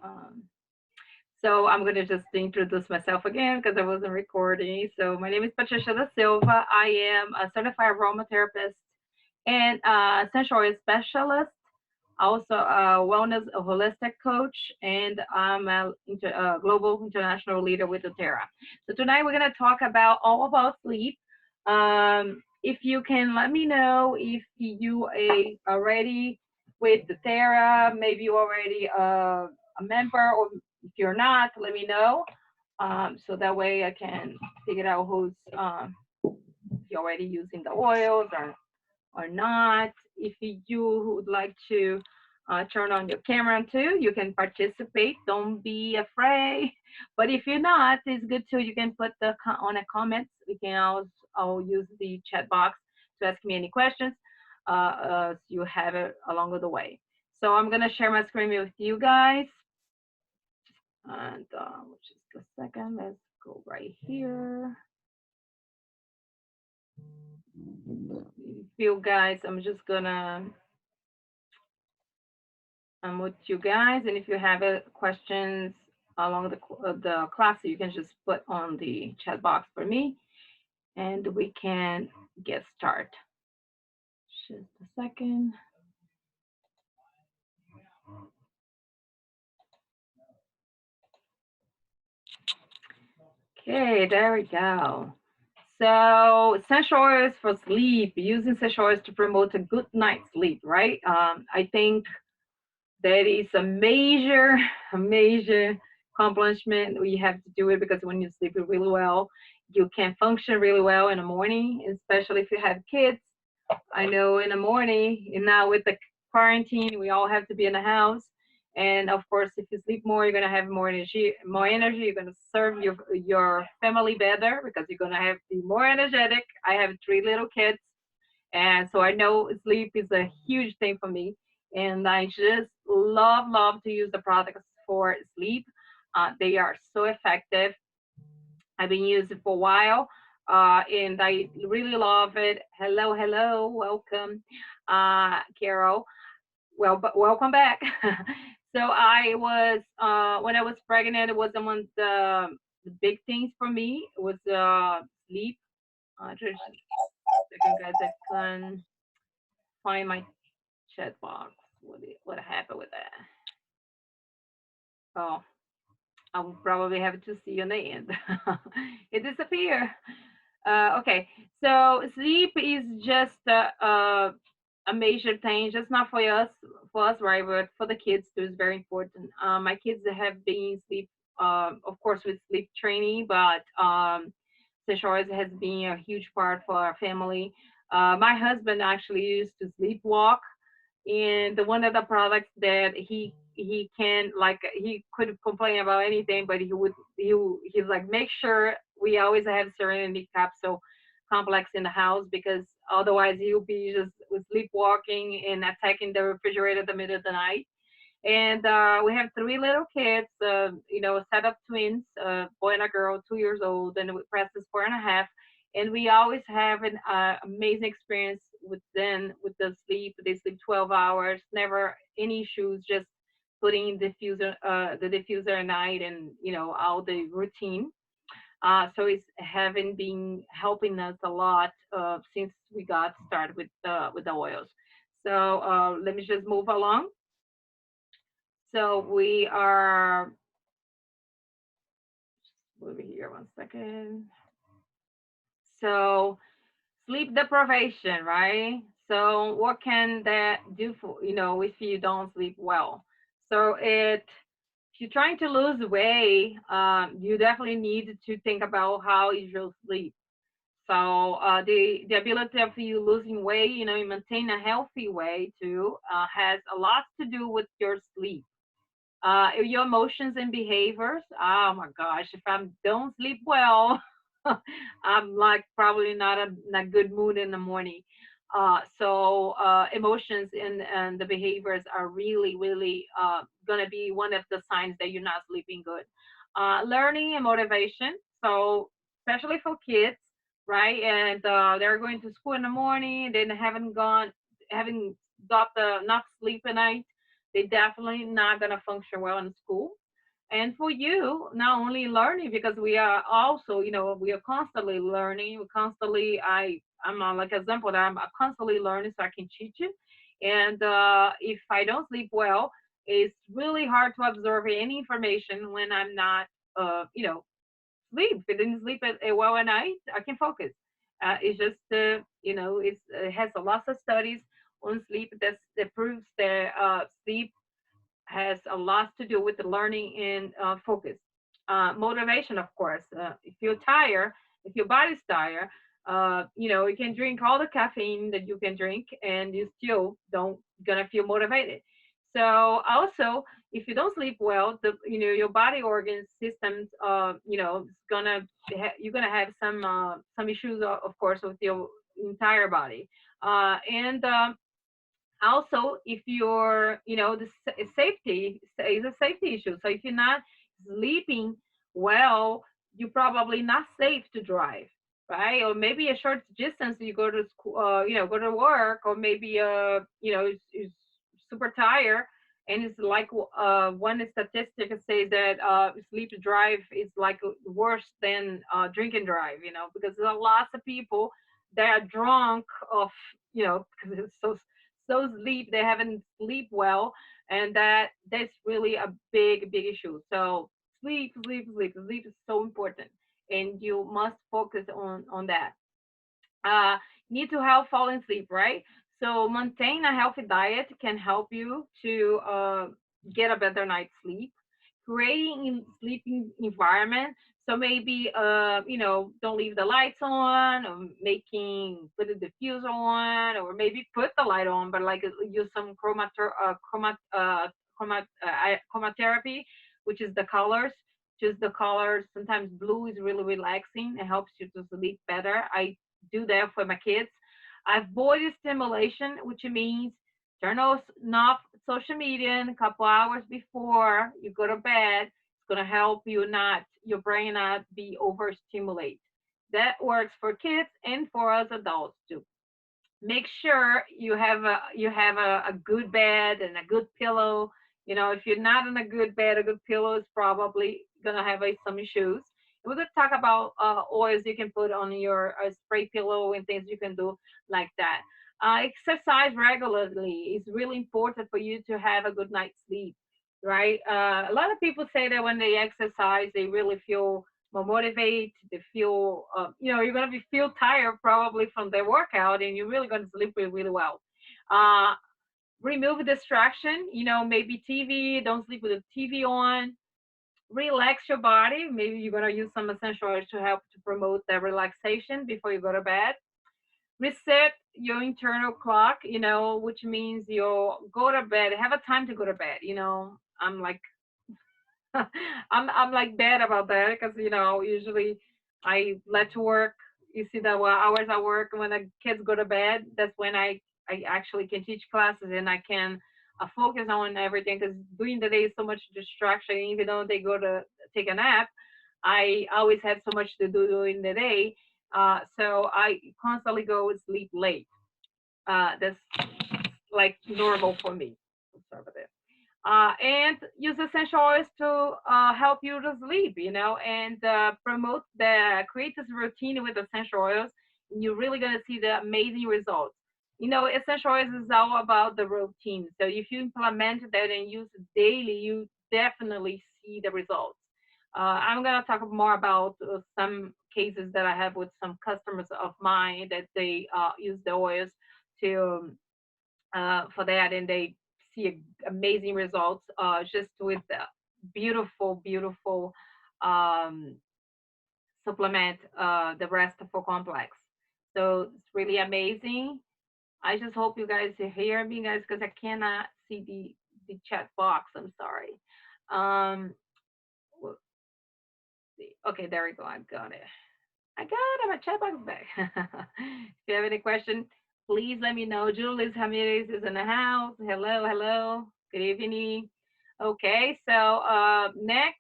Um, so I'm going to just introduce myself again because I wasn't recording. So my name is Patricia da Silva. I am a certified aromatherapist and essential oil specialist, also a wellness a holistic coach, and I'm a global international leader with doterra. So tonight we're going to talk about all about sleep. If you can let me know if you are already with doterra, maybe you already a member, or if you're not, let me know. So that way I can figure out who's if you're already using the oils or not. If you would like to turn on your camera too, you can participate. Don't be afraid. But if you're not, it's good too. You can put on a comment. We can also I'll use the chat box to ask me any questions. So you have it along the way. So I'm gonna share my screen with you guys. And just a second. Let's go right here. You guys, I'm just gonna with you guys. And if you have questions along the class, you can just put on the chat box for me, and we can get started. Just a second. Okay, there we go. So essential oils for sleep, using essential oils to promote a good night's sleep, right? I think that is a major accomplishment. We have to do it because when you sleep really well, you can function really well in the morning, especially if you have kids. I know in the morning, and now with the quarantine, we all have to be in the house. And of course, if you sleep more, you're gonna have more energy. More energy. You're gonna serve your family better because you're gonna have to be more energetic. I have three little kids, and so I know sleep is a huge thing for me. And I just love to use the products for sleep. They are so effective. I've been using it for a while, and I really love it. Hello, welcome, Carol. Well, but welcome back. So I was when I was pregnant, it was one of the big things for me. It was sleep. Just a second, guys. I can find my chat box. What happened with that? Oh, I will probably have to see you in the end. It disappeared. Okay, so sleep is just a major thing, just not for us, right? But for the kids too, is very important. My kids have been sleep, of course, with sleep training, but Seychelles has been a huge part for our family. My husband actually used to sleepwalk, and one of the products that he can like he could complain about anything, but he's like make sure we always have serenity capsule complex in the house because otherwise he'll be just sleepwalking and attacking the refrigerator in the middle of the night. And we have three little kids, a set of twins, a boy and a girl, 2 years old, and Preston's 4.5. And we always have an amazing experience with them with the sleep. They sleep 12 hours, never any issues, just putting the diffuser at night, and all the routine. So it's having been helping us a lot since we got started with the oils. So let me just move along. So we are over here. One second. So sleep deprivation, right? So what can that do for if you don't sleep well? So if you're trying to lose weight, you definitely need to think about how is your sleep. So the ability of you losing weight, you maintain a healthy weight too, has a lot to do with your sleep. Your emotions and behaviors. Oh my gosh, if I don't sleep well, I'm like probably not in a good mood in the morning. So emotions and the behaviors are really gonna be one of the signs that you're not sleeping good. Learning and motivation. So especially for kids, right? And they're going to school in the morning, then haven't got the enough sleep at night, They're definitely not going to function well in school. And for you, not only learning, because we are also, we are constantly learning. We constantly, I'm on like example that I'm constantly learning so I can teach it. And if I don't sleep well, it's really hard to absorb any information when I'm not, sleep. If I didn't sleep well at night, I can focus. It's just, it has a lot of studies on sleep that proves that sleep has a lot to do with the learning and focus. Motivation, of course. If you're tired, if your body's tired, you can drink all the caffeine that you can drink, and you still don't gonna feel motivated. So also, if you don't sleep well, your body organ systems, it's you're gonna have some issues, of course, with your entire body. And Also, if you're, the safety is a safety issue. So if you're not sleeping well, you're probably not safe to drive, right? Or maybe a short distance, you go to school, go to work, or maybe is super tired. And it's like one statistic says that sleep drive is like worse than drink and drive, because there are lots of people that are drunk of, because it's so sleep, they haven't sleep well, and that's really a big issue. So sleep is so important, and you must focus on that. uh, Need to help fall asleep, right? So maintain a healthy diet can help you to get a better night's sleep. Creating sleeping environment. So maybe don't leave the lights on, or put the diffuser on, or maybe put the light on, but like use some chromatherapy, which is the colors. Just the colors. Sometimes blue is really relaxing. It helps you to sleep better. I do that for my kids. Avoid stimulation, which means off social media in a couple hours before you go to bed. It's gonna help your brain not be overstimulated. That works for kids and for us adults too. Make sure you have a good bed and a good pillow. If you're not in a good bed, a good pillow is probably gonna have some issues. We're gonna talk about oils you can put on your spray pillow and things you can do like that. Exercise regularly is really important for you to have a good night's sleep, right? A lot of people say that when they exercise, they really feel more motivated. They feel, you're gonna be feel tired probably from the workout, and you're really gonna sleep really well. Uh, Remove distraction. Maybe TV. Don't sleep with the TV on. Relax your body. Maybe you're gonna use some essential oils to help to promote that relaxation before you go to bed. Reset your internal clock. Which means you'll go to bed. Have a time to go to bed. I'm like I'm like bad about that because usually I let to work. You see the hours I work when the kids go to bed. That's when I actually can teach classes and I can focus on everything because during the day is so much distraction. Even though they go to take a nap, I always have so much to do during the day. So I constantly go to sleep late. That's like normal for me. Sorry about that. And use essential oils to help you to sleep, and promote create this routine with essential oils. And you're really going to see the amazing results. Essential oils is all about the routine. So if you implement that and use it daily, you definitely see the results. I'm going to talk more about some cases that I have with some customers of mine that they use the oils to for that, and they see amazing results just with the beautiful um, supplement, the rest for complex. So it's really amazing. I just hope you guys hear me, guys, because I cannot see the chat box. I'm sorry. Um, okay, there we go. I got it. I got it. My chat box is back. If you have any question, please let me know. Julius Ramirez is in the house. Hello, hello. Good evening. Okay, so next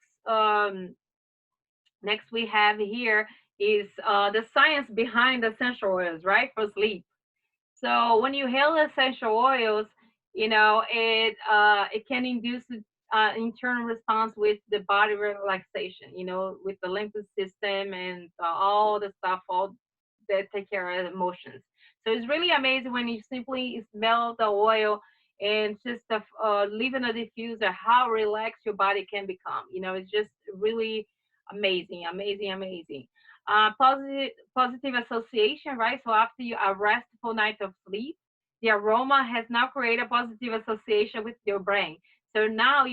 we have here is the science behind essential oils, right, for sleep. So when you hail essential oils, It can induce internal response with the body relaxation, with the lymphatic system and all the stuff, all that take care of emotions. So it's really amazing when you simply smell the oil and just leaving a diffuser, how relaxed your body can become. It's just really amazing, amazing, amazing. Positive association, right? So after a restful night of sleep, the aroma has now created a positive association with your brain. So now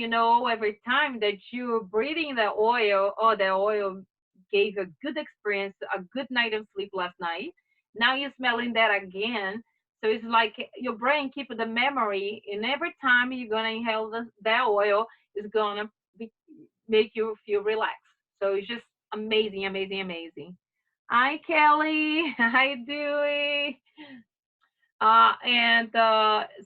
every time that you're breathing the oil, oh, the oil gave a good experience, a good night of sleep last night. Now you're smelling that again. So it's like your brain keeps the memory, and every time you're gonna inhale that oil, it's gonna make you feel relaxed. So it's just amazing, amazing, amazing. Hi, Kelly. How you doing? And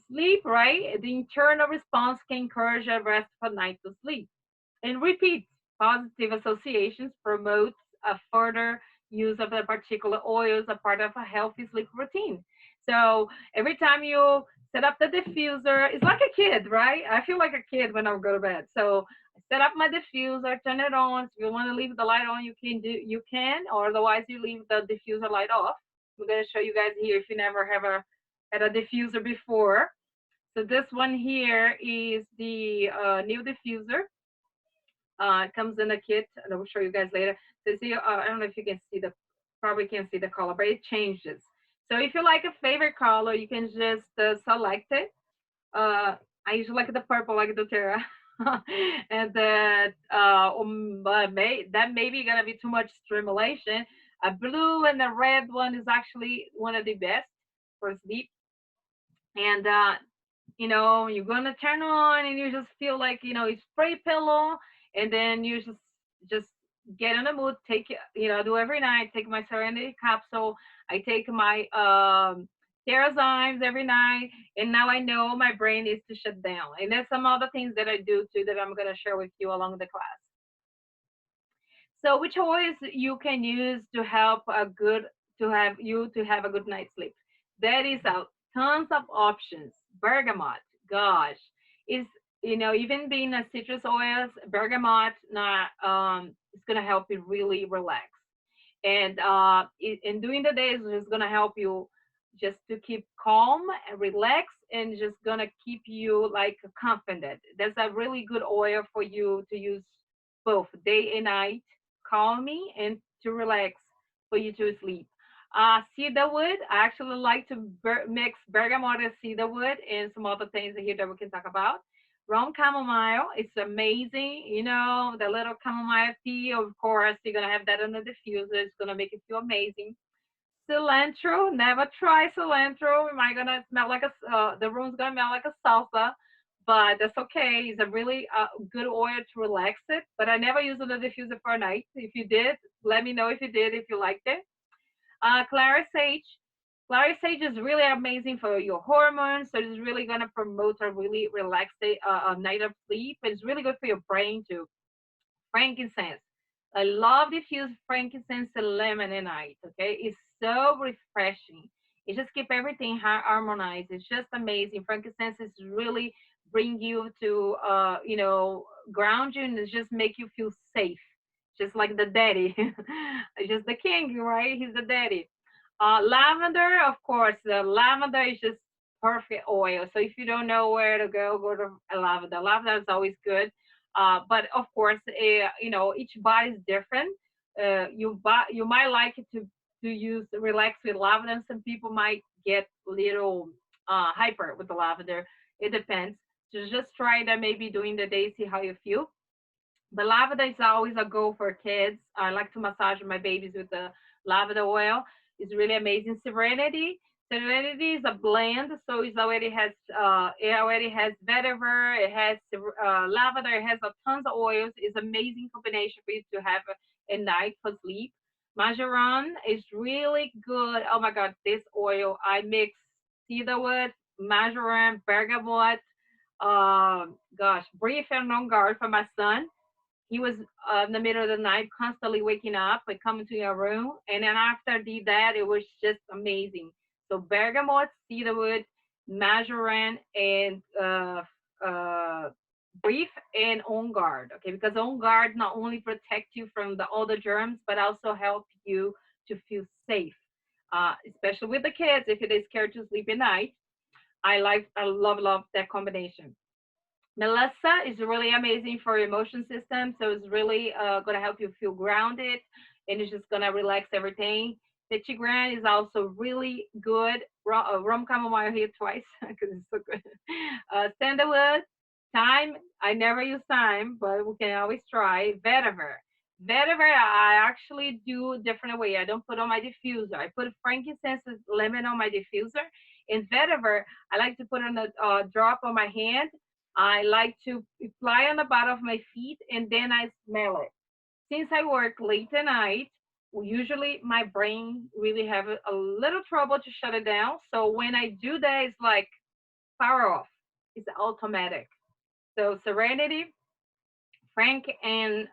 sleep, right? The internal response can encourage a restful night to sleep. And repeat positive associations promotes a further use of the particular oils a part of a healthy sleep routine. So every time you set up the diffuser, it's like a kid, right? I feel like a kid when I go to bed. So I set up my diffuser, turn it on. If you want to leave the light on, you can, or otherwise you leave the diffuser light off. I'm gonna show you guys here if you never have had a diffuser before. So this one here is the new diffuser. It comes in a kit, and I will show you guys later. So see, I don't know if you can see probably can't see the color, but it changes. So if you like a favorite color, you can just select it. I usually like the purple, like the doterra. And then but that may be gonna be too much stimulation. A blue and a red one is actually one of the best for sleep. And you're gonna turn on and you just feel like you spray pillow, and then you just get in the mood. Take I do every night. Take my Serenity capsule. I take my Therazymes every night, and now I know my brain is to shut down. And there's some other things that I do too that I'm gonna share with you along the class. So which oils you can use to help to have a good night's sleep? There is a tons of options. Bergamot, gosh, is even being a citrus oils, bergamot not it's gonna help you really relax. And in during the days, it's gonna help you just to keep calm and relax, and just gonna keep you like confident. That's a really good oil for you to use both day and night, calming and to relax for you to sleep. Cedarwood, I actually like to mix bergamot and cedarwood and some other things here that we can talk about. Rum chamomile, it's amazing. The little chamomile tea, of course, you're gonna have that on the diffuser. It's gonna make it feel amazing. Cilantro, never try cilantro. Am I gonna smell like the room's gonna smell like a salsa, but that's okay. It's a really good oil to relax it. But I never use it on the diffuser for a night. If you did, let me know if you did, if you liked it. Clary sage. Clary sage is really amazing for your hormones. So it's really gonna promote a really relaxed night of sleep. It's really good for your brain too. Frankincense. I love diffused frankincense and lemon at night. Okay, it's so refreshing. It just keeps everything harmonized. It's just amazing. Frankincense is really bring you to ground you, and it just make you feel safe, just like the daddy. Just the king, right? He's the daddy. Lavender, of course, the lavender is just perfect oil. So if you don't know where to go to lavender. Lavender is always good. But of course, each body is different. You might like it to use relax with lavender. Some people might get a little hyper with the lavender. It depends. So just try that maybe during the day, see how you feel. The lavender is always a go for kids. I like to massage my babies with the lavender oil. It's really amazing. Serenity. Serenity is a blend, so it already has vetiver, it has lavender, it has a tons of oils. It's amazing combination for you to have at night for sleep. Marjoram is really good. Oh my god, this oil I mix cedarwood, marjoram, bergamot. Gosh, brief and on guard for my son. He was in the middle of the night constantly waking up and coming to your room, and then after I did that, it was just amazing. So bergamot, cedarwood, measuring, and brief and on guard. Okay, because on guard not only protect you from the other germs, but also help you to feel safe, especially with the kids if they're scared to sleep at night. I love that combination. Melissa is really amazing for your emotion system, so it's really gonna help you feel grounded, and it's just gonna relax everything. Petit is also really good. Rum chamomile here twice because it's so good. Sandalwood, thyme. I never use thyme, but we can always try vetiver. Vetiver, I actually do a different way. I don't put on my diffuser. I put frankincense lemon on my diffuser. In vetiver, I like to put on a drop on my hand. I like to apply on the bottom of my feet and then I smell it. Since I work late at night, usually my brain really have a little trouble to shut it down. So when I do that, it's like power off. It's automatic. So Serenity, Frank, and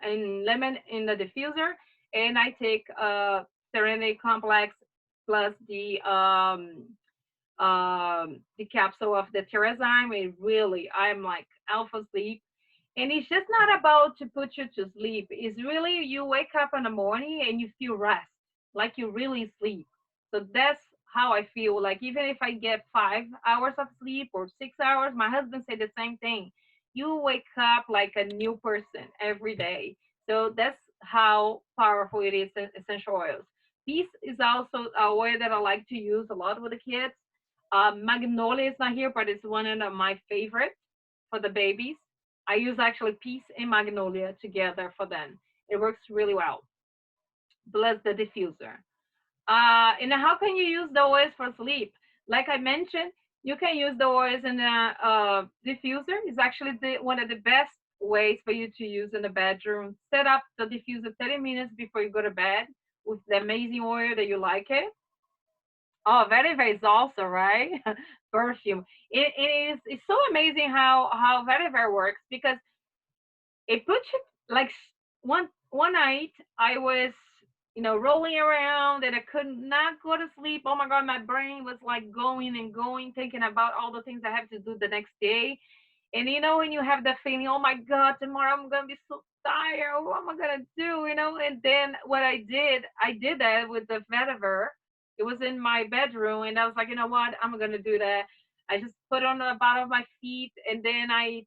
lemon in the diffuser, and I take Serenity Complex plus the capsule of the Terrazyme. It really, I'm like alpha sleep. And it's just not about to put you to sleep. It's really you wake up in the morning and you feel rest, like you really sleep. So that's how I feel. Like even if I get 5 hours of sleep or 6 hours, my husband said the same thing. You wake up like a new person every day. So that's how powerful it is. Essential oils. Peace is also a oil that I like to use a lot with the kids. Magnolia is not here, but it's one of my favorites for the babies. I use actually peace and magnolia together for them. It works really well. Plus the diffuser. And how can you use the oils for sleep? Like I mentioned, you can use the oils in the diffuser. It's actually one of the best ways for you to use in the bedroom. Set up the diffuser 30 minutes before you go to bed with the amazing oil that you like it. Oh, vetiver is also right. Perfume. It is. It's so amazing how vetiver works because it puts you like one night I was rolling around and I could not go to sleep. Oh my god, my brain was like going and going, thinking about all the things I have to do the next day. And when you have that feeling, oh my God, tomorrow I'm gonna be so tired. What am I gonna do? And then what I did that with the vetiver. It was in my bedroom, and I was like, you know what? I'm gonna do that. I just put on the bottom of my feet, and then I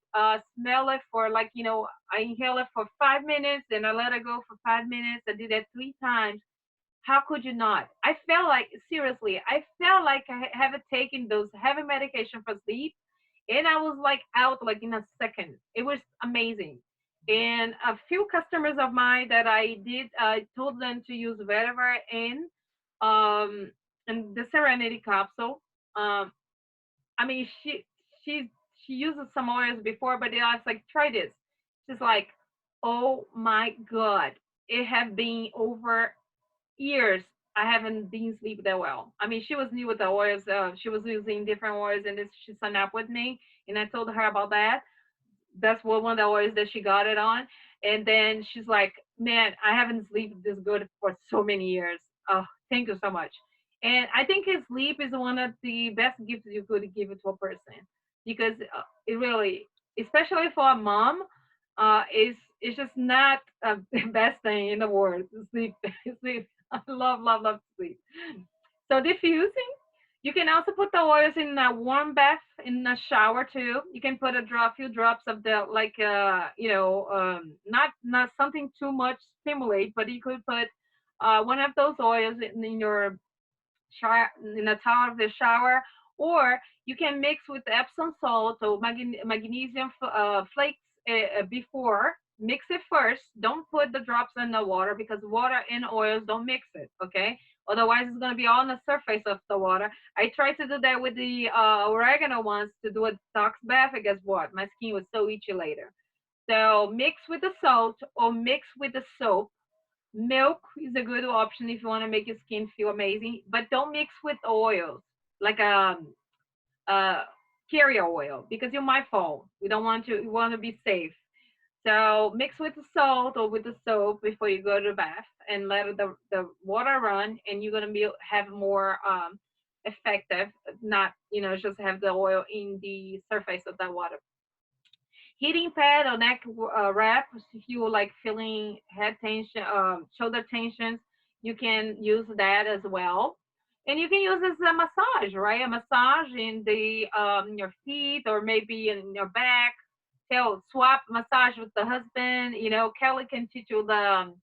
smell it for like, I inhale it for 5 minutes, and I let it go for 5 minutes. I did that 3 times. How could you not? I felt like, seriously, I felt like I haven't taken those heavy medication for sleep, and I was like out like in a second. It was amazing. And a few customers of mine that I did, I told them to use Vetiver um, and the Serenity capsule. Um, I mean, she she uses some oils before, but I was like, try this. She's like, oh my god, it have been over years I haven't been sleeping that well. I mean, she was new with the oils. She was using different oils, and she signed up with me, and I told her about that. That's one of the oils that she got it on. And then she's like, man, I haven't slept this good for so many years. Oh, thank you so much. And I think his sleep is one of the best gifts you could give it to a person because it really, especially for a mom, it's just not the best thing in the world to sleep. Sleep. I love sleep. So diffusing, you can also put the oils in a warm bath in a shower too. You can put few drops of the like not something too much stimulate, but you could put one of those oils in your shower in the towel of the shower, or you can mix with Epsom salt or magnesium flakes before. Mix it first. Don't put the drops in the water because water and oils don't mix it. Okay. Otherwise, it's gonna be all on the surface of the water. I tried to do that with the oregano ones to do a detox bath, and guess what? My skin was so itchy later. So mix with the salt or mix with the soap. Milk is a good option if you want to make your skin feel amazing, but don't mix with oils like uh carrier oil because you might fall. We don't want to. You want to be safe. So mix with the salt or with the soap before you go to the bath and let the water run, and you're gonna have more effective, not just have the oil in the surface of the water. Heating pad or neck wrap, if you like feeling head tension, shoulder tensions, you can use that as well. And you can use this as a massage, right? A massage in the your feet or maybe in your back. Tell swap massage with the husband. Kelly can teach you the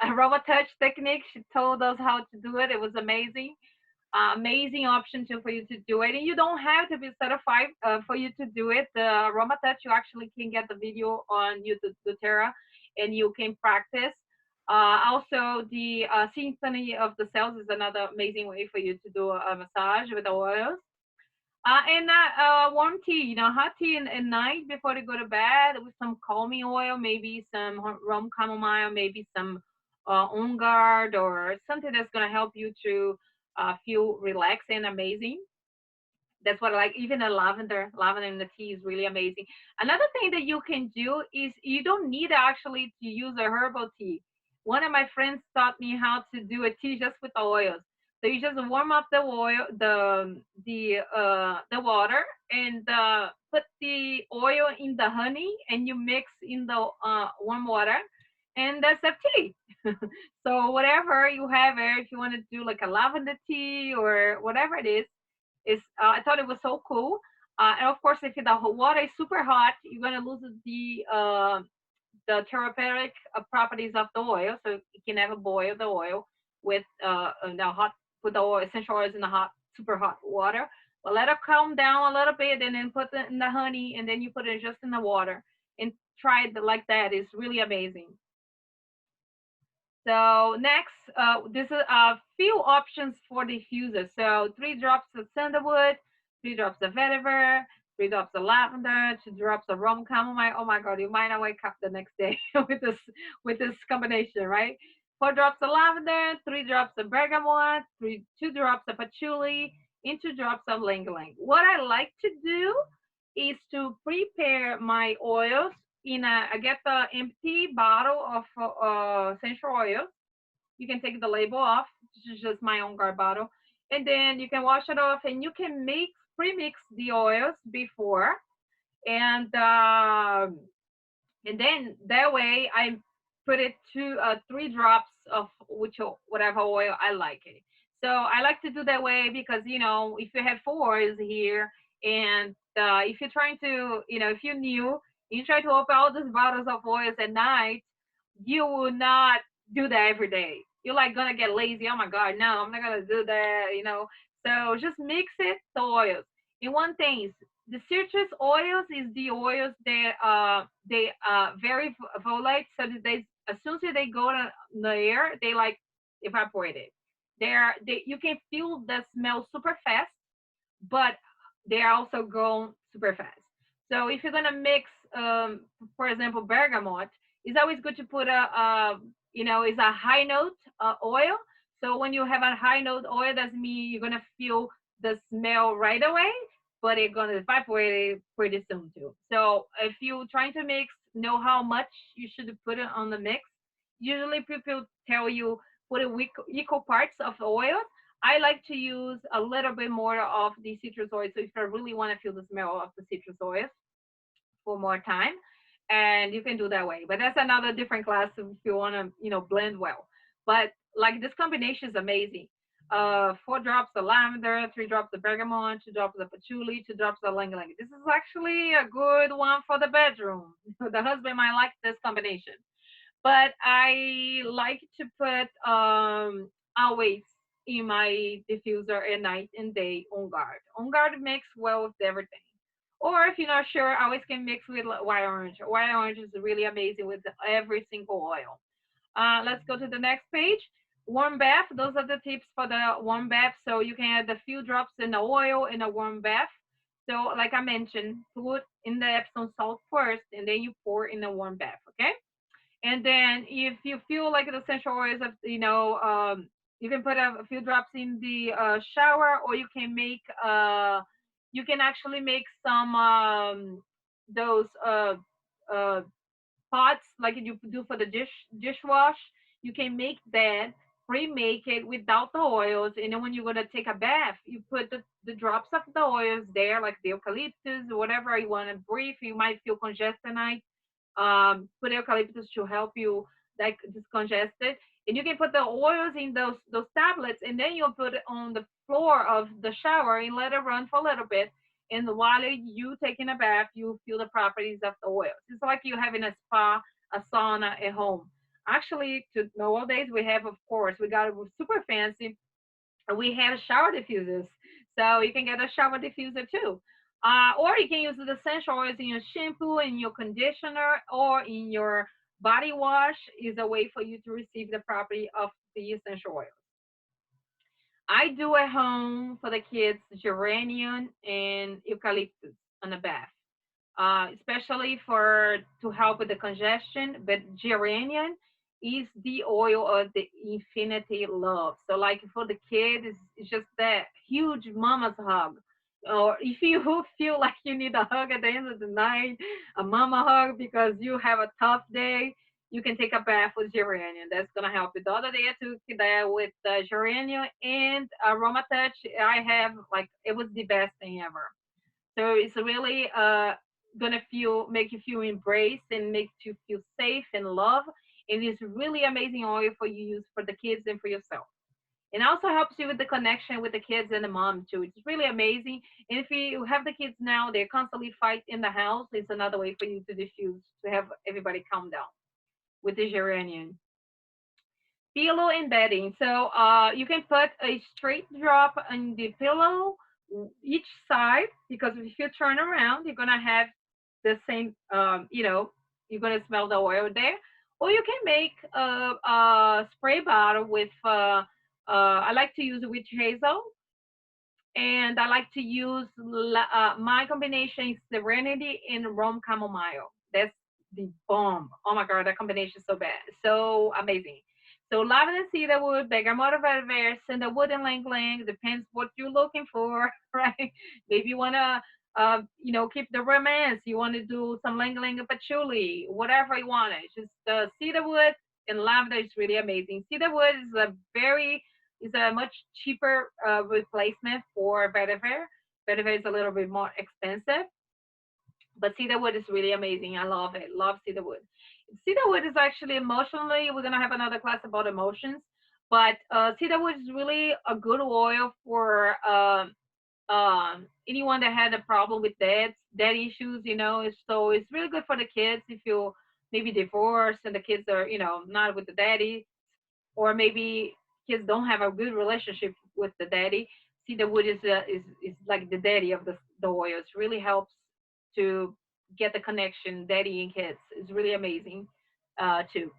aroma touch technique. She told us how to do it. It was amazing. Amazing option too for you to do it, and you don't have to be certified for you to do it. The aroma touch, you actually can get the video on YouTube, doterra, and you can practice. Also, the symphony of the cells is another amazing way for you to do a massage with the oils. And warm tea, hot tea at night before you go to bed with some calming oil, maybe some rum chamomile, maybe some on guard or something that's going to help you to feel relaxed and amazing. That's what I like. Even the lavender in the tea is really amazing. Another thing that you can do is you don't need actually to use a herbal tea. One of my friends taught me how to do a tea just with the oils. So you just warm up the oil, the water, and put the oil in the honey, and you mix in the warm water, and that's a tea. So whatever you have there, if you want to do like a lavender tea or whatever it is I thought it was so cool. And of course, if the water is super hot, you're gonna lose the therapeutic properties of the oil. So you can never boil the oil with the hot, put the oil, essential oils in the hot, super hot water. But let it calm down a little bit, and then put it in the honey, and then you put it just in the water and try it like that. It's really amazing. So next, this is a few options for diffuser. So 3 drops of sandalwood, 3 drops of vetiver, 3 drops of lavender, 2 drops of rum chamomile. Oh my God, you might not wake up the next day with this combination, right? 4 drops of lavender, 3 drops of bergamot, 2 drops of patchouli, and 2 drops of ylang ylang. What I like to do is to prepare my oils I get the empty bottle of essential oil. You can take the label off. This is just my own guard bottle. And then you can wash it off, and you can pre-mix the oils before. And and then that way I put it to 3 drops of whatever oil I like it. So I like to do that way because if you have fours here, and if you're trying to if you're new, you try to open all these bottles of oils at night, you will not do that every day. You're like gonna get lazy. Oh my God, no, I'm not gonna do that. So just mix it, the oils. And one thing, the citrus oils is the oils that they very volatile, so that they as soon as they go to the air, they like evaporated. You can feel the smell super fast, but they are also gone super fast. So if you're gonna mix, for example, bergamot, it's always good to put is a high note oil. So when you have a high note oil, that means you're gonna feel the smell right away, but it's gonna evaporate pretty soon too. So if you're trying to mix, know how much you should put it on the mix. Usually people tell you put equal parts of oil. I like to use a little bit more of the citrus oil. So if I really want to feel the smell of the citrus oil for more time, and you can do that way. But that's another different class if you want to, blend well. But like this combination is amazing. 4 drops of lavender, 3 drops of bergamot, 2 drops of patchouli, 2 drops of ylang ylang. This is actually a good one for the bedroom. The husband might like this combination, but I like to put always in my diffuser at night and day on guard. On guard mix well with everything. Or if you're not sure, I always can mix with white orange. White orange is really amazing with every single oil. Let's go to the next page. Warm bath. Those are the tips for the warm bath. So you can add a few drops in the oil in a warm bath. So like I mentioned, put in the Epsom salt first, and then you pour in the warm bath. Okay. And then if you feel like the essential oils of, you can put a few drops in the shower, or you can actually make some those uh, pots like you do for the dishwash. You can make that pre-make it without the oils, and then when you're gonna take a bath, you put the drops of the oils there, like the eucalyptus, whatever you want to breathe. You might feel congested night. Put eucalyptus to help you like discongest it, and you can put the oils in those tablets, and then you'll put it on the floor of the shower and let it run for a little bit. And while you taking a bath, you feel the properties of the oils. It's like you having a spa, a sauna at home. Actually, nowadays we have, of course, we got it super fancy. We have shower diffusers, so you can get a shower diffuser too. Or you can use the essential oils in your shampoo, in your conditioner, or in your body wash. Is a way for you to receive the property of the essential oils. I do at home for the kids geranium and eucalyptus on the bath, especially for to help with the congestion. But geranium is the oil of the infinity love. So like for the kid, it's just that huge mama's hug. Or if you feel like you need a hug at the end of the night, a mama hug because you have a tough day, you can take a bath with geranium. That's gonna help you. The other day I took that with geranium and aroma touch. I have like it was the best thing ever. So it's really gonna make you feel embraced and make you feel safe and love. And it's really amazing oil for you use for the kids and for yourself. It also helps you with the connection with the kids and the mom too. It's really amazing. And if you have the kids now, they constantly fight in the house. It's another way for you to diffuse to have everybody calm down with the geranium. Pillow and bedding. So you can put a straight drop on the pillow each side, because if you turn around, you're gonna have the same. You're gonna smell the oil there. Or you can make a spray bottle with. I like to use witch hazel, and I like to use my combination is Serenity and Rum Chamomile. That's the bomb. Oh my god, that combination is so bad, so amazing. So lavender, cedarwood, bergamot vetiver, sandalwood, and lang lang. Depends what you're looking for, right? Maybe you wanna, keep the romance. You want to do some lang lang and patchouli, whatever you want. It's just cedarwood and lavender is really amazing. Cedarwood is a much cheaper replacement for vetiver. Vetiver is a little bit more expensive, but cedarwood is really amazing. I love it. Love cedarwood. Cedarwood is actually emotionally. We're gonna have another class about emotions, but cedarwood is really a good oil for anyone that had a problem with dad issues. So it's really good for the kids if you maybe divorced and the kids are not with the daddy, or maybe kids don't have a good relationship with the daddy. Cedarwood is like the daddy of the oils. Really helps to get the connection, daddy and kids. It's really amazing, too.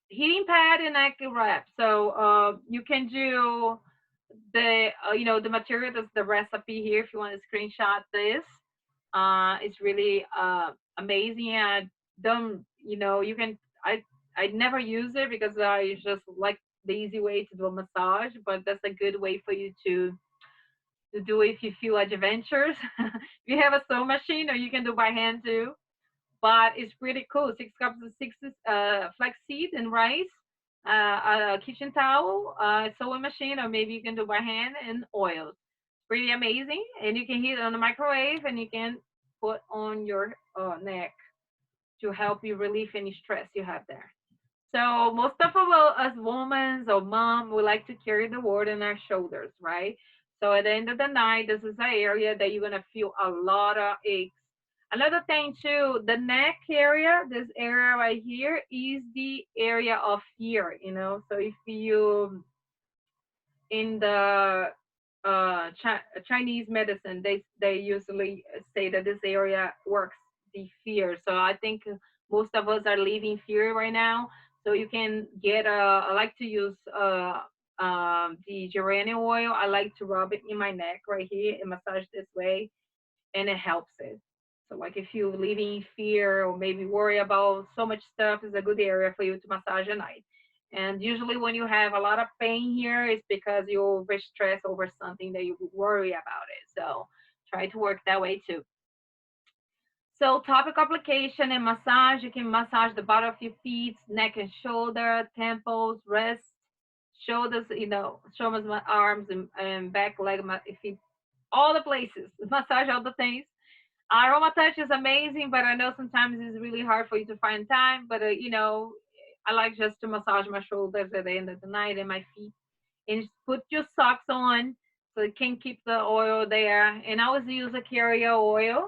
Heating pad and active wrap. So you can do the material. That's the recipe here. If you want to screenshot this, it's really amazing. And don't you can I never use it because I just like the easy way to do a massage, but that's a good way for you to do if you feel adventurous. If you have a sewing machine, or you can do by hand too. But it's pretty cool. 6 cups of flaxseed and rice, a kitchen towel, a sewing machine, or maybe you can do by hand, and oils. It's pretty amazing, and you can heat it on the microwave, and you can put on your neck to help you relieve any stress you have there. So most of us women or mom, we like to carry the world on our shoulders, right? So at the end of the night, this is an area that you're gonna feel a lot of aches. Another thing too, the neck area, this area right here is the area of fear. So if you in the Chinese medicine, they usually say that this area works the fear. So I think most of us are living fear right now. So you can get I like to use the geranium oil. I like to rub it in my neck right here and massage this way, and it helps it. So like if you living in fear or maybe worry about so much stuff, is a good area for you to massage at night. And usually when you have a lot of pain here, it's because you over stress over something that you worry about it. So try to work that way too. So topic application and massage, you can massage the bottom of your feet, neck and shoulder, temples, wrists, shoulders, shoulders, my arms and back, leg, my feet, all the places, massage all the things. Aroma touch is amazing, but I know sometimes it's really hard for you to find time. But I like just to massage my shoulders at the end of the night and my feet, and just put your socks on so it can keep the oil there. And I always use a carrier oil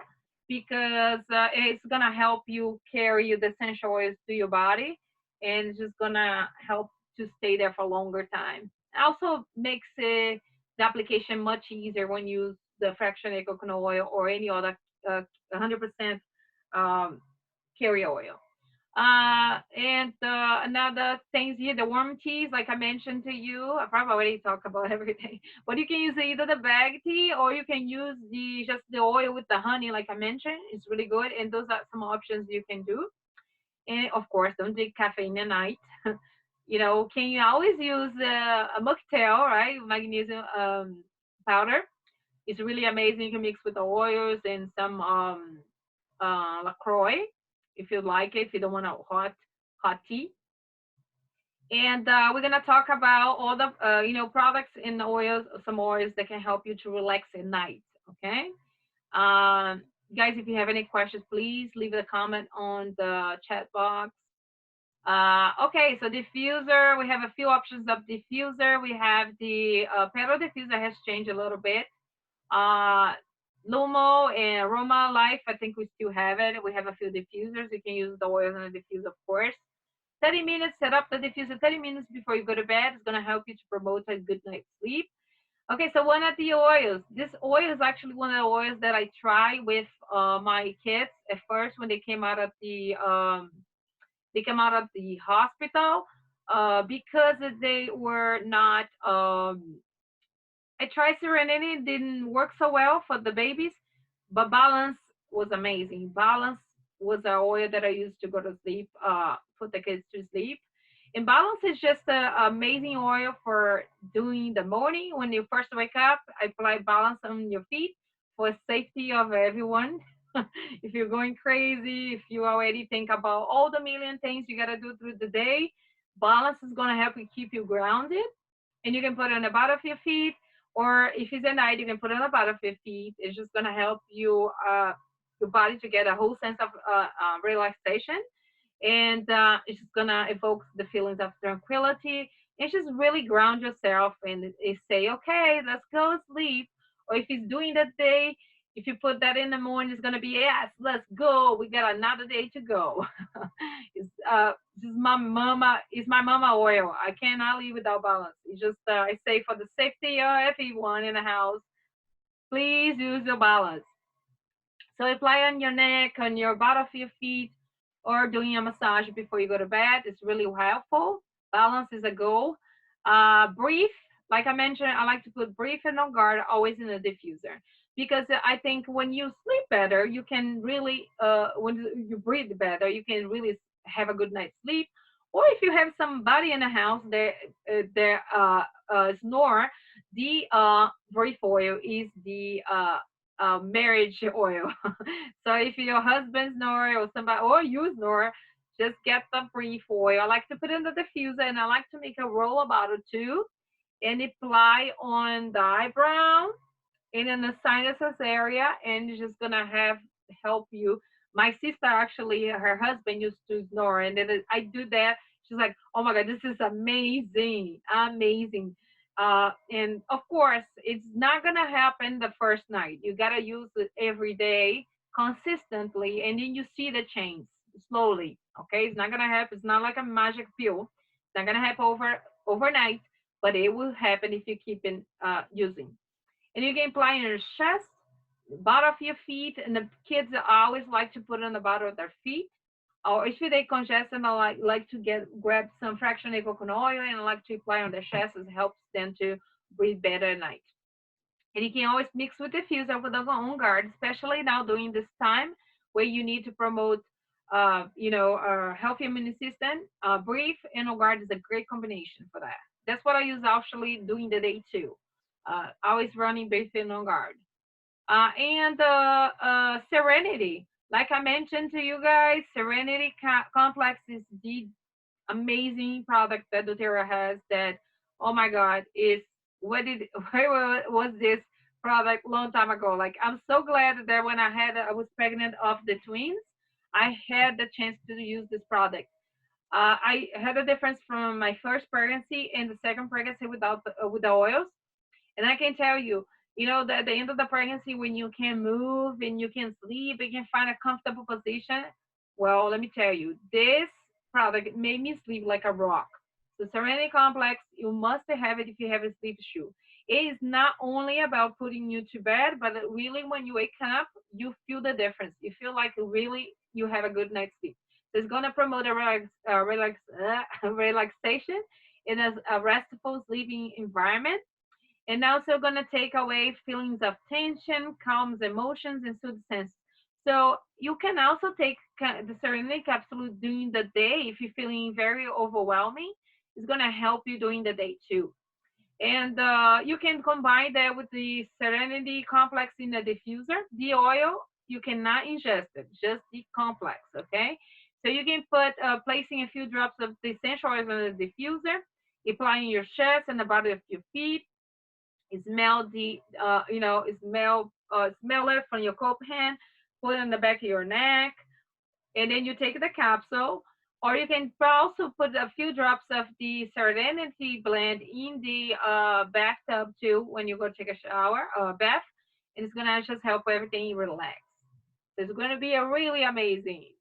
because it's gonna help you carry the essential oils to your body, and it's just gonna help to stay there for a longer time. Also makes the application much easier when you use the fractionated coconut oil or any other 100% um, carrier oil. And another things here, the warm teas, like I mentioned to you, I probably already talked about everything. But you can use either the bag tea or you can use the just the oil with the honey, like I mentioned. It's really good, and those are some options you can do. And of course, don't drink caffeine at night. Can you always use a mocktail, right? Magnesium powder. It's really amazing. You can mix with the oils and some LaCroix if you like it, if you don't want a hot tea. And we're gonna talk about all the products in oils, some oils that can help you to relax at night. Okay, guys, if you have any questions, please leave a comment on the chat box. Okay, so diffuser, we have a few options of diffuser. We have the pedal diffuser has changed a little bit. Uh, Lumo and Aroma Life, I think we still have it. We have a few diffusers. You can use the oils and the diffuser, of course. 30 minutes, set up the diffuser 30 minutes before you go to bed. It's going to help you to promote a good night's sleep. Okay, so one of the oils. This oil is actually one of the oils that I try with my kids at first when they came out of the hospital because they were not I tried Serenity, it didn't work so well for the babies, but Balance was amazing. Balance was an oil that I used to go to sleep, put the kids to sleep. And Balance is just an amazing oil for doing the morning when you first wake up. I apply Balance on your feet for safety of everyone. If you're going crazy, if you already think about all the million things you gotta do through the day, Balance is gonna help you keep you grounded, and you can put it on the bottom of your feet, or if it's at night, you can put it on the bottom of your feet. It's just gonna help your body to get a whole sense of relaxation, and it's just gonna evoke the feelings of tranquility. It's just really ground yourself and say, okay, let's go sleep. Or if it's doing that day, if you put that in the morning, it's gonna be yes, let's go. We got another day to go. it's this is my mama oil. I cannot live without Balance. It's just I say for the safety of everyone in the house, please use your Balance. So apply on your neck, on your bottom of your feet, or doing a massage before you go to bed. It's really helpful. Balance is a goal. Brief, like I mentioned, I like to put brief and on guard always in the diffuser because I think when you sleep better, you can really, when you breathe better, you can really have a good night's sleep. Or if you have somebody in the house that snore, the brief oil is the marriage oil. So if your husband snore or somebody or you snore, just get the brief oil. I like to put in the diffuser and I like to make a roll about it too and apply on the eyebrow and in the sinuses area, and it's just gonna have help you. My sister actually, her husband used to snore, and then I do that. She's like, "Oh my god, this is amazing, amazing." And of course, it's not gonna happen the first night. You gotta use it every day, consistently, and then you see the change slowly. Okay, it's not gonna happen. It's not like a magic pill. It's not gonna happen overnight, but it will happen if you keep using. And you can apply on your chest, bottom of your feet, and the kids always like to put it on the bottom of their feet. Or if they congested, I like to grab some fractionated coconut oil and I like to apply on their chest. It helps them to breathe better at night. And you can always mix with diffuser with their own guard, especially now during this time where you need to promote, a healthy immune system. Brief and on guard is a great combination for that. That's what I use actually during the day too. Always running brief and on guard. And Serenity. Like I mentioned to you guys, Serenity Complex is the amazing product that doTERRA has that Oh my God, is what did where was this product long time ago? Like I'm so glad that when I was pregnant of the twins, I had the chance to use this product. I had a difference from my first pregnancy and the second pregnancy without with the oils. And I can tell you, that at the end of the pregnancy, when you can move and you can sleep, you can find a comfortable position. Well, let me tell you, this product made me sleep like a rock. The Serenity Complex, you must have it if you have a sleep shoe. It is not only about putting you to bed, but really when you wake up, you feel the difference. You feel like really you have a good night's sleep. So it's going to promote a relaxation in a restful sleeping environment, and also going to take away feelings of tension, calms emotions, and soothe sense. So you can also take the Serenity Capsule during the day if you're feeling very overwhelming. It's going to help you during the day too. And you can combine that with the Serenity Complex in the diffuser. The oil, you cannot ingest it, just the complex, okay? So you can put placing a few drops of the essential oils in the diffuser, applying your chest and the bottom of your feet, smell smell it from your coat hand, put it in the back of your neck, and then you take the capsule. Or you can also put a few drops of the Serenity blend in the bathtub too when you go take a shower or bath, and it's gonna just help everything relax. So it's gonna be a really amazing.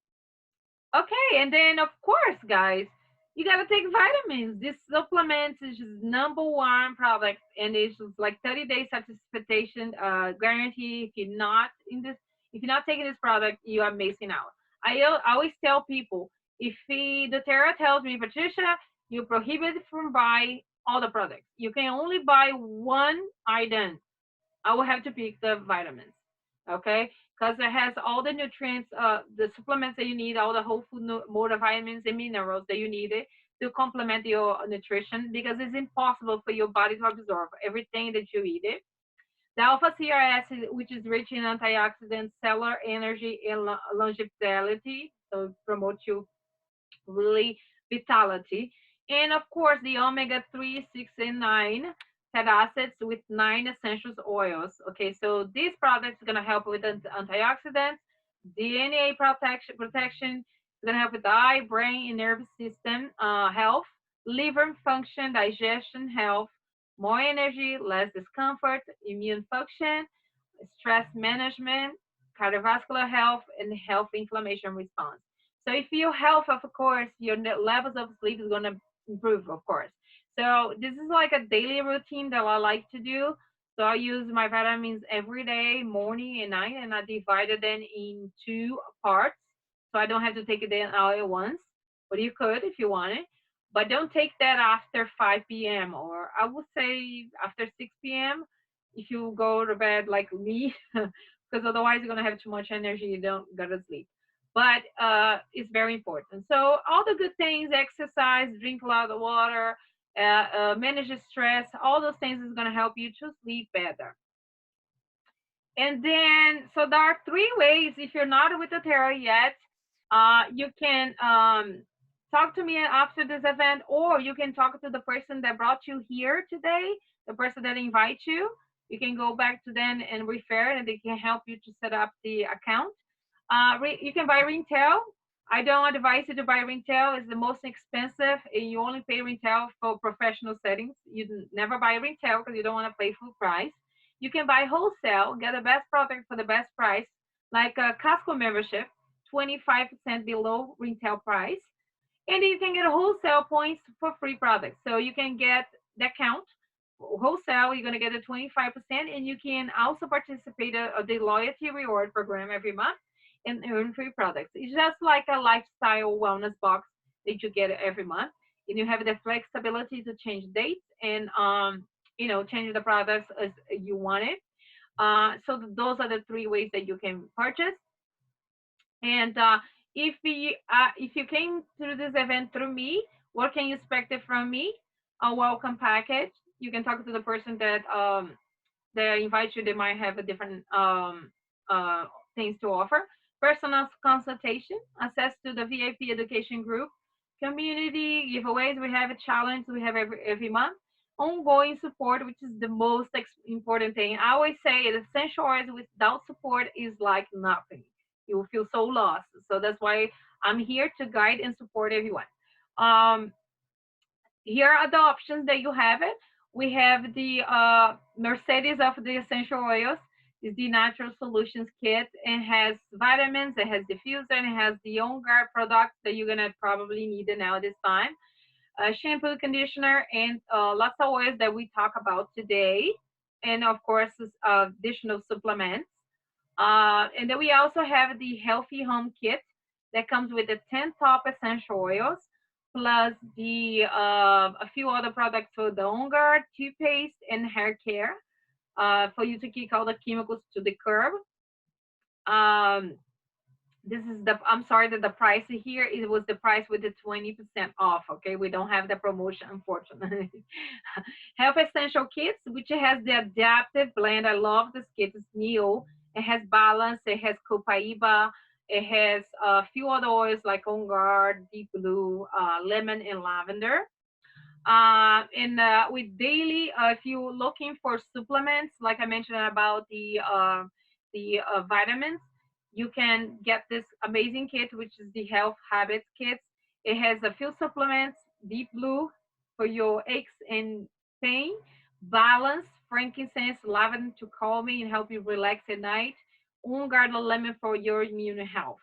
Okay, and then of course, guys, you gotta take vitamins. This supplement is just number one product, and it's just like 30 days satisfaction guarantee. If you're not taking this product, you are missing out. I always tell people, if the doTERRA tells me, Patricia, you prohibited from buying all the products. You can only buy one item. I will have to pick the vitamins, okay? Because it has all the nutrients, the supplements that you need, all the whole food multivitamins and minerals that you need to complement your nutrition. Because it's impossible for your body to absorb everything that you eat. The alpha CRS, which is rich in antioxidants, cellular energy, and longevity, so it promotes you really vitality. And of course, the omega 3, 6, and 9 fat acids with 9 essential oils. Okay, so these products are going to help with antioxidants, DNA protection. It's going to help with the eye, brain, and nervous system health, liver function, digestion health, more energy, less discomfort, immune function, stress management, cardiovascular health, and health inflammation response. So if your health, of course, your levels of sleep is going to improve, of course. So this is like a daily routine that I like to do. So I use my vitamins every day, morning and night, and I divided them in two parts. So I don't have to take it in all at once, but you could if you wanted. But don't take that after 5 p.m. or I would say after 6 p.m. if you go to bed like me, because otherwise you're gonna have too much energy. You don't go to sleep. But it's very important. So all the good things: exercise, drink a lot of water, manage the stress. All those things is gonna help you to sleep better. And then, so there are three ways. If you're not with the Terra yet, you can talk to me after this event, or you can talk to the person that brought you here today, the person that invites you. You can go back to them and refer, and they can help you to set up the account. You can buy retail. I don't advise you to buy retail. It's the most expensive, and you only pay retail for professional settings. You never buy retail because you don't want to pay full price. You can buy wholesale, get the best product for the best price, like a Costco membership, 25% below retail price. And you can get wholesale points for free products. So you can get the account wholesale, you're going to get a 25%, and you can also participate in the loyalty reward program every month and earn free products. It's just like a lifestyle wellness box that you get every month. And you have the flexibility to change dates and change the products as you want it. So those are the three ways that you can purchase. And if you came through this event through me, what can you expect it from me? A welcome package. You can talk to the person that invites you. They might have a different uh, things to offer. Personal consultation, access to the VIP education group, community giveaways. We have a challenge we have every month. ongoing support, which is the most important thing. I always say the essential oils without support is like nothing. You will feel so lost. So that's why I'm here to guide and support everyone. Um, Here are the options that you have it. We have the Mercedes of the essential oils. Is the natural solutions kit and has vitamins, it has diffuser, and it has the on guard products that you're gonna probably need now this time. Shampoo, conditioner, and lots of oils that we talk about today, and of course additional supplements. And then we also have the Healthy Home Kit that comes with the 10 top essential oils, plus the a few other products for the on guard, toothpaste, and hair care for you to kick all the chemicals to the curb. Um, this is the I'm sorry that the price here it was the price with the 20% off. Okay, we don't have the promotion unfortunately. Health essential kits, which has the adaptive blend. I love this kit. It's new. It has balance. It has copaiba. It has a few other oils like on guard, deep blue, lemon, and lavender. And with daily, if you're looking for supplements, like I mentioned about the vitamins, you can get this amazing kit, which is the Health Habits kit. It has a few supplements, deep blue for your aches and pain, balance, frankincense, lavender to calm you and help you relax at night, on guard lemon for your immune health.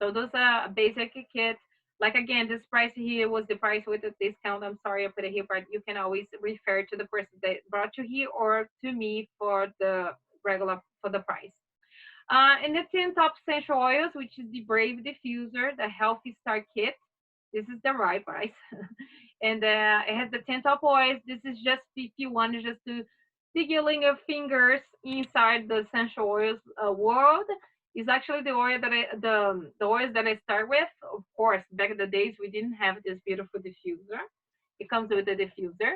So those are a basic kit. Like again, this price here was the price with the discount. I'm sorry I put it here, but you can always refer to the person that brought you here or to me for the regular for the price. And the 10 top essential oils, which is the Brave Diffuser, the Healthy Start Kit. This is the right price. And it has the 10 top oils. This is just if you want just to digging your fingers inside the essential oils world. Is actually the oil that the oils that I start with. Of course, back in the days we didn't have this beautiful diffuser. It comes with the diffuser.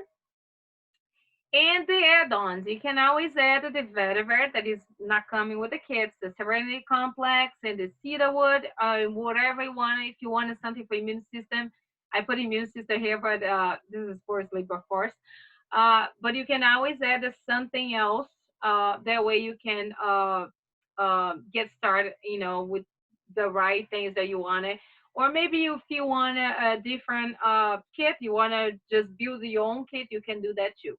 And the add-ons, you can always add the vetiver that is not coming with the kits, the Serenity Complex and the cedarwood, whatever you want. If you wanted something for immune system, I put immune system here, but this is for sleep, of course. But you can always add something else. That way you can get started, with the right things that you wanted. Or maybe if you want a different kit, you want to just build your own kit, you can do that too.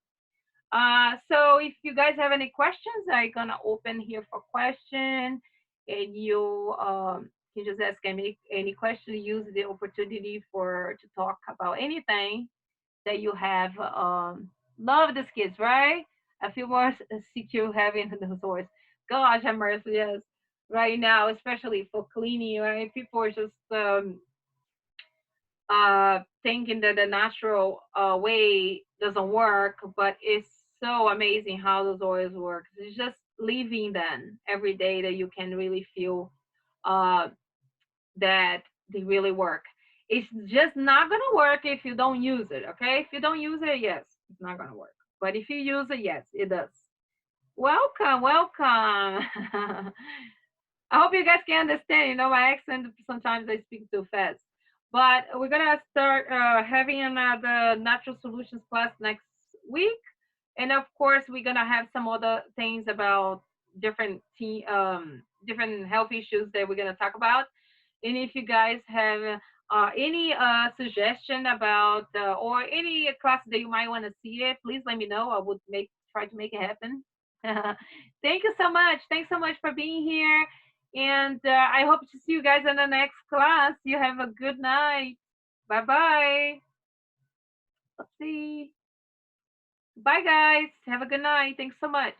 So if you guys have any questions, I'm gonna open here for question, and you can just ask any question. Use the opportunity for to talk about anything that you have. Love these kids, right? I feel more secure having those words. Gosh, have mercy, yes. Right now, especially for cleaning, right? People are just thinking that the natural way doesn't work, but it's so amazing how those oils work. It's just living them every day that you can really feel uh, that they really work. It's just not gonna work if you don't use it. Okay, if you don't use it, yes, it's not gonna work. But if you use it, yes, it does. Welcome, welcome. I hope you guys can understand. My accent sometimes I speak too fast. But we're gonna start having another natural solutions class next week, and of course we're gonna have some other things about different health issues that we're gonna talk about. And if you guys have any suggestion about or any class that you might want to see it, please let me know. I would make try to make it happen. Thank you so much. Thanks so much for being here. And I hope to see you guys in the next class. You have a good night. Bye bye. Let's see. Bye, guys. Have a good night. Thanks so much.